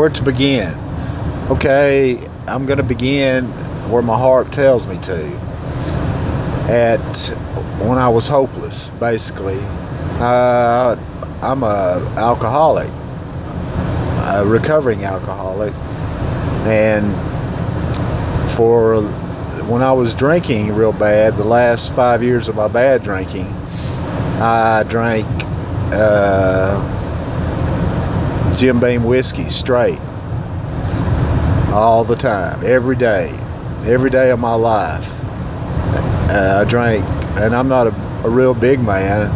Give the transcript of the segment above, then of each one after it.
where to begin? Okay, I'm going to begin where my heart tells me to. At when I was hopeless, basically. I'm a alcoholic, a recovering alcoholic, and for when I was drinking real bad, the last 5 years of my bad drinking, I drank Jim Beam whiskey straight all the time, every day of my life. I drank, and I'm not a real big man.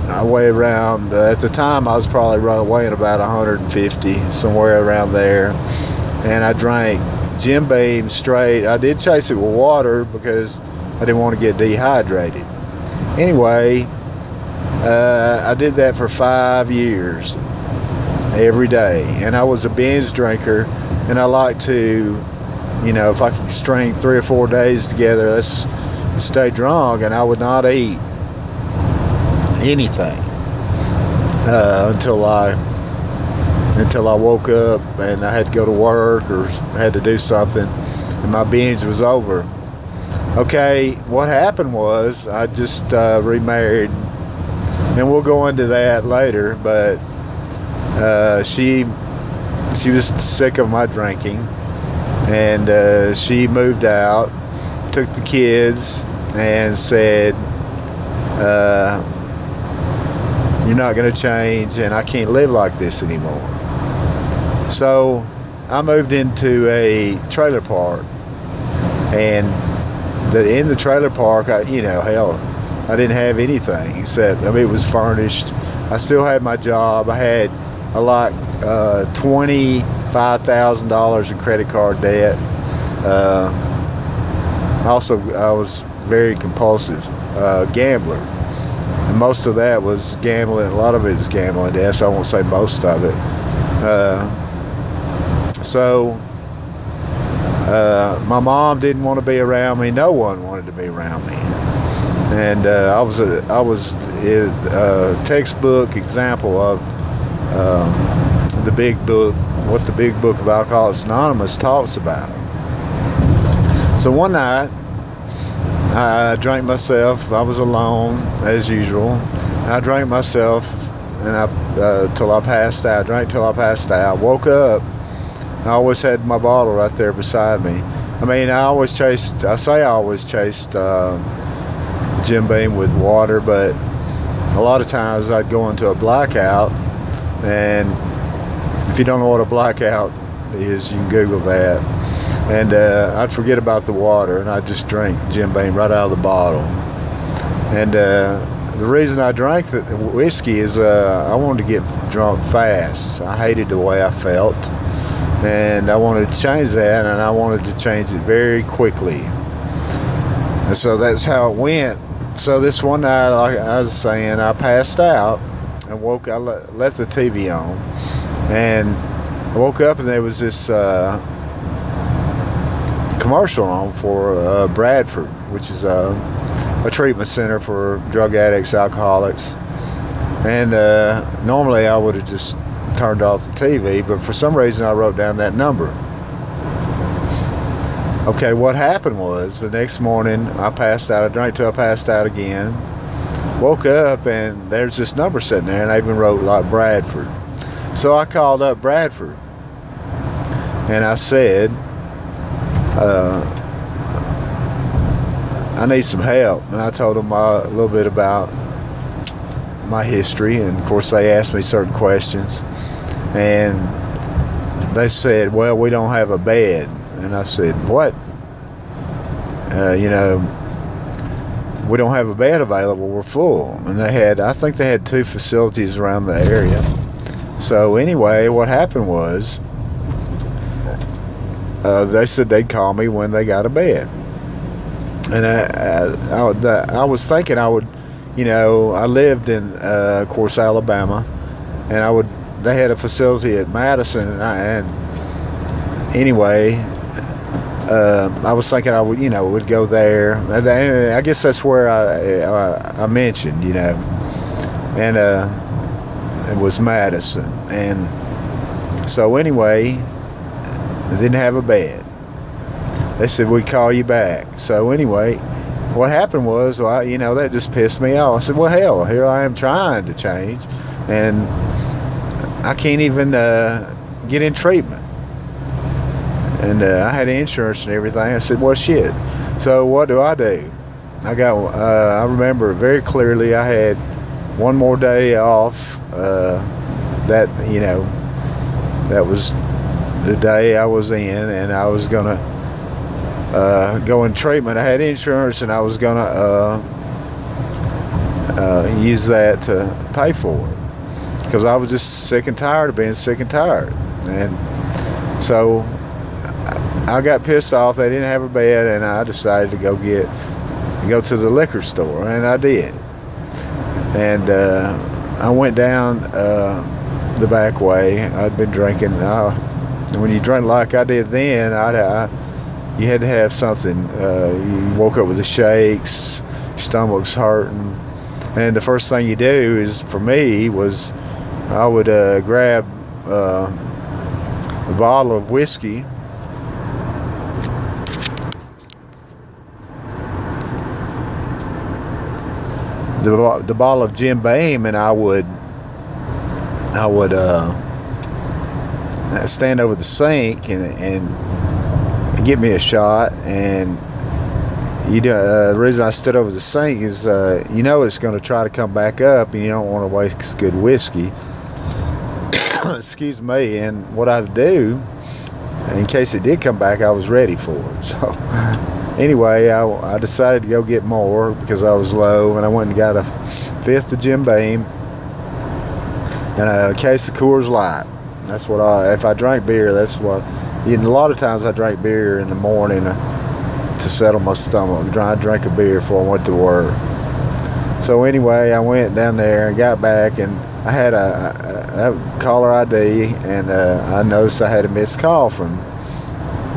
I weigh around, at the time I was probably weighing about 150, somewhere around there. And I drank Jim Beam straight. I did chase it with water because I didn't want to get dehydrated. Anyway, I did that for 5 years, every day. And I was a binge drinker, and I like to, if I could string 3 or 4 days together, let's stay drunk, and I would not eat anything until I woke up and I had to go to work or had to do something, and my binge was over. Okay, what happened was I just remarried, and we'll go into that later, but she was sick of my drinking, and she moved out, took the kids, and said, you're not going to change, and I can't live like this anymore. So I moved into a trailer park, and in the trailer park, I didn't have anything except, it was furnished. I still had my job. I had $25,000 in credit card debt. Also, I was very compulsive gambler. And most of that was gambling. A lot of it was gambling debt, so I won't say most of it. My mom didn't want to be around me. No one wanted to be around me. And I was a textbook example of the big book, what the big book of Alcoholics Anonymous talks about. So one night, I drank myself. I was alone, as usual. I drank myself, and till I passed out. I drank till I passed out. Woke up. I always had my bottle right there beside me. I always chased Jim Beam with water, but a lot of times I'd go into a blackout, and if you don't know what a blackout is, you can Google that. And I'd forget about the water, and I'd just drink Jim Beam right out of the bottle. And the reason I drank the whiskey is I wanted to get drunk fast. I hated the way I felt, and I wanted to change that, and I wanted to change it very quickly. And so that's how it went. So this one night, like I was saying, I passed out and woke. I left the TV on, and I woke up, and there was this commercial on for Bradford, which is a treatment center for drug addicts, alcoholics. And normally I would have just turned off the TV, but for some reason I wrote down that number. Okay, what happened was the next morning I passed out. I drank till I passed out again. Woke up, and there's this number sitting there, and I even wrote like Bradford. So I called up Bradford, and I said, I need some help. And I told them a little bit about my history, and of course they asked me certain questions, and they said, well, we don't have a bed. And I said, what? We don't have a bed available, we're full. And I think they had 2 facilities around the area. So anyway, what happened was, they said they'd call me when they got a bed. And I was thinking I would, I lived in, of course, Alabama, and they had a facility at Madison, and anyway, I was thinking I would, would go there. I guess that's where I mentioned, and it was Madison, and So anyway, I didn't have a bed. They said we'd call you back. So anyway, what happened was, well, that just pissed me off. I said, well, hell, here I am trying to change, and I can't even get in treatment. And I had insurance and everything. I said, well, shit. So what do? I remember very clearly I had one more day off. That was the day I was in, and I was going to go in treatment. I had insurance, and I was going to use that to pay for it, because I was just sick and tired of being sick and tired. And so I got pissed off. They didn't have a bed, and I decided to go to the liquor store, and I did. And I went down the back way. I'd been drinking. When you drink like I did then, you had to have something. You woke up with the shakes, your stomach's hurting, and the first thing you do for me was I would grab a bottle of whiskey, the bottle of Jim Beam, and I would stand over the sink and get me a shot. And the reason I stood over the sink is it's going to try to come back up, and you don't want to waste good whiskey. Excuse me. And what I'd do, in case it did come back, I was ready for it. So anyway, I decided to go get more because I was low, and I went and got a fifth of Jim Beam and a case of Coors Light. That's what if I drank beer, that's what. A lot of times I drank beer in the morning to settle my stomach. I drank a beer before I went to work. So anyway, I went down there and got back, and I had a caller ID, and I noticed I had a missed call from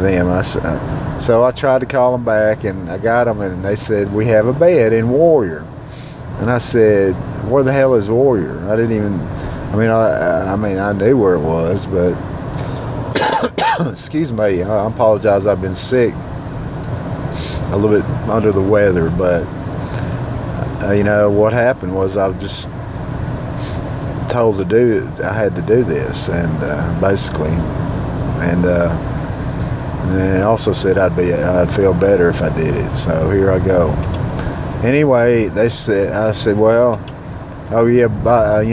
them. So I tried to call them back, and I got them, and they said, we have a bed in Warrior. And I said, where the hell is Warrior? I didn't even, I knew where it was, but excuse me, I apologize, I've been sick, a little bit under the weather, but what happened was I was just told I had to do this, and basically, and it also said I'd feel better if I did it. So here I go. Anyway, I said, well, oh yeah, I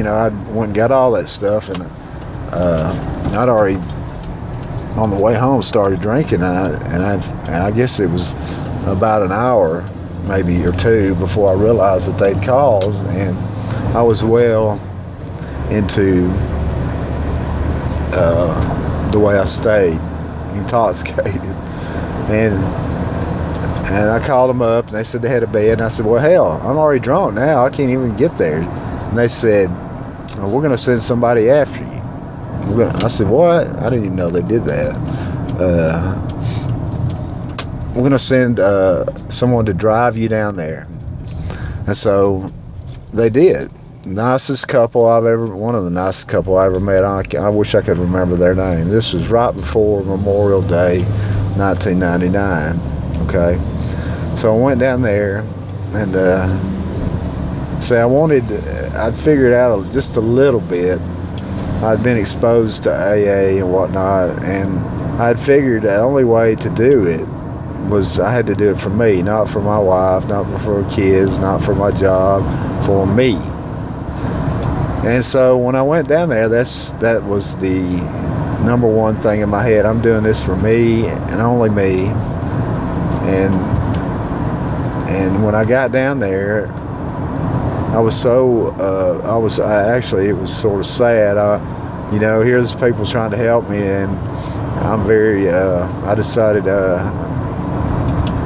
went and got all that stuff, and I'd already on the way home started drinking, and I guess it was about an hour, maybe or two, before I realized that they'd called, and I was well into the way I stayed intoxicated, and I called them up, and they said they had a bed, and I said, well, hell, I'm already drunk now, I can't even get there. And they said, well, we're going to send somebody after you. I said, what? I didn't even know they did that. We're going to send someone to drive you down there. And so they did. Nicest couple one of the nicest couple I ever met. I wish I could remember their name. This was right before Memorial Day, 1999. Okay. So I went down there, and I'd figured out just a little bit. I'd been exposed to AA and whatnot, and I'd figured the only way to do it was I had to do it for me, not for my wife, not for kids, not for my job, for me. And so when I went down there, that was the number one thing in my head. I'm doing this for me and only me. And when I got down there, I was so it was sort of sad. Here's people trying to help me, and I'm very. I decided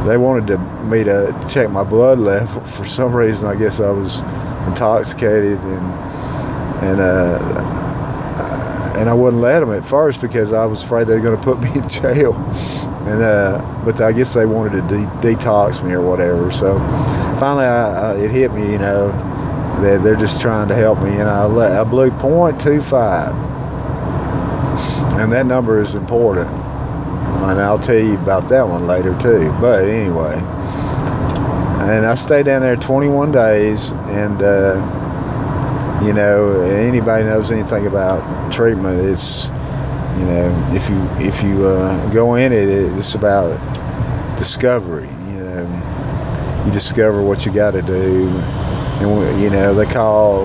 they wanted me to check my blood level for some reason. I guess I was intoxicated, and I wouldn't let them at first because I was afraid they were going to put me in jail. But I guess they wanted to detox me or whatever. So finally, it hit me, they're just trying to help me, and I blew .25. And that number is important. And I'll tell you about that one later too. But anyway, and I stayed down there 21 days, and anybody knows anything about treatment, it's, if you go in it, it's about discovery. You discover what you got to do, and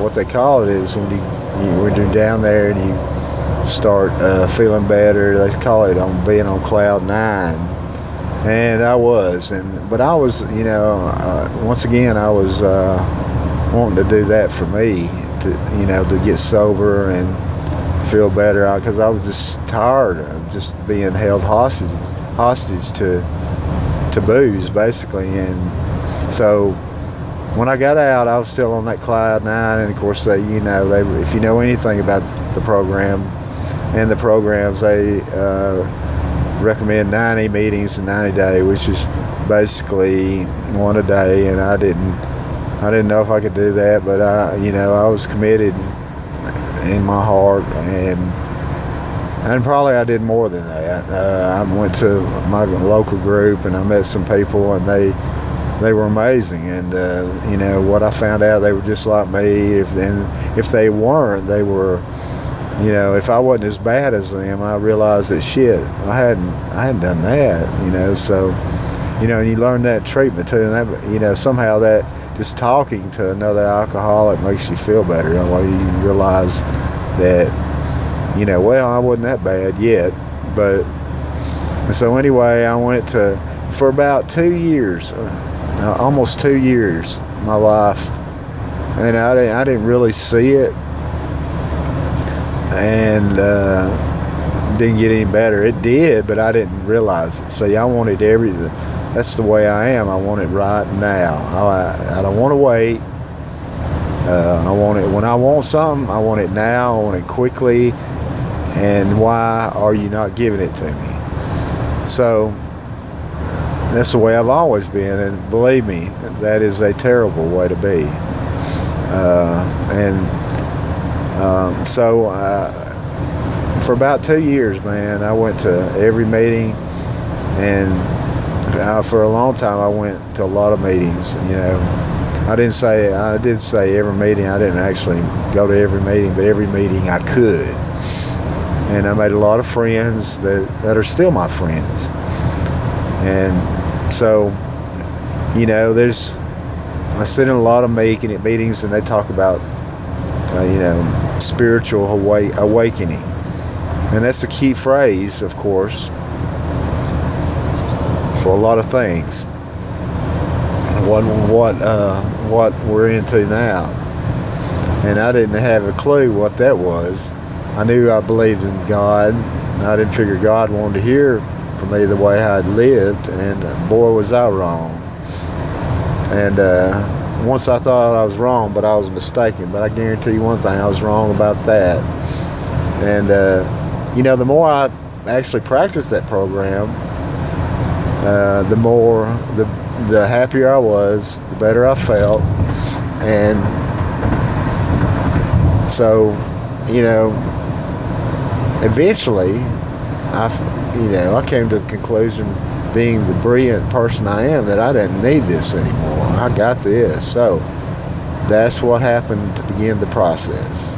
what they call it is when you're down there and you start feeling better. They call it on being on cloud 9, and I was, but I was, once again, I was wanting to do that for me, to get sober and feel better, because I was just tired of just being held hostage to booze, basically. And so when I got out, I was still on that cloud 9, and of course they if you know anything about the program and the programs, they recommend 90 meetings in 90 days, which is basically one a day. And I didn't know if I could do that, but I was committed in my heart, and probably I did more than that. I went to my local group and I met some people, and they were amazing. And what I found out, they were just like me. If they weren't, they were. If I wasn't as bad as them, I realized that shit, I hadn't done that. So, and you learn that treatment too, and that, somehow that just talking to another alcoholic makes you feel better. You realize that, well, I wasn't that bad yet. But so anyway, I went for about 2 years, almost 2 years, my life, and I didn't really see it. And didn't get any better. It did, but I didn't realize it. See, I wanted everything. That's the way I am. I want it right now. I don't want to wait. I want it when I want something. I want it now. I want it quickly. And why are you not giving it to me? So that's the way I've always been. And believe me, that is a terrible way to be. So for about 2 years, man, I went to every meeting, and for a long time I went to a lot of meetings. I did say every meeting. I didn't actually go to every meeting, but every meeting I could. And I made a lot of friends that are still my friends. And so, I sit in a lot of meetings, and they talk about spiritual awakening, and that's a key phrase, of course, for a lot of things. What we're into now, and I didn't have a clue what that was. I knew I believed in God, and I didn't figure God wanted to hear from me the way I'd lived, and boy was I wrong. And once I thought I was wrong, but I was mistaken. But I guarantee you one thing, I was wrong about that. And, the more I actually practiced that program, the more, the happier I was, the better I felt. And so, eventually, I came to the conclusion, being the brilliant person I am, that I didn't need this anymore. I got this. So that's what happened to begin the process.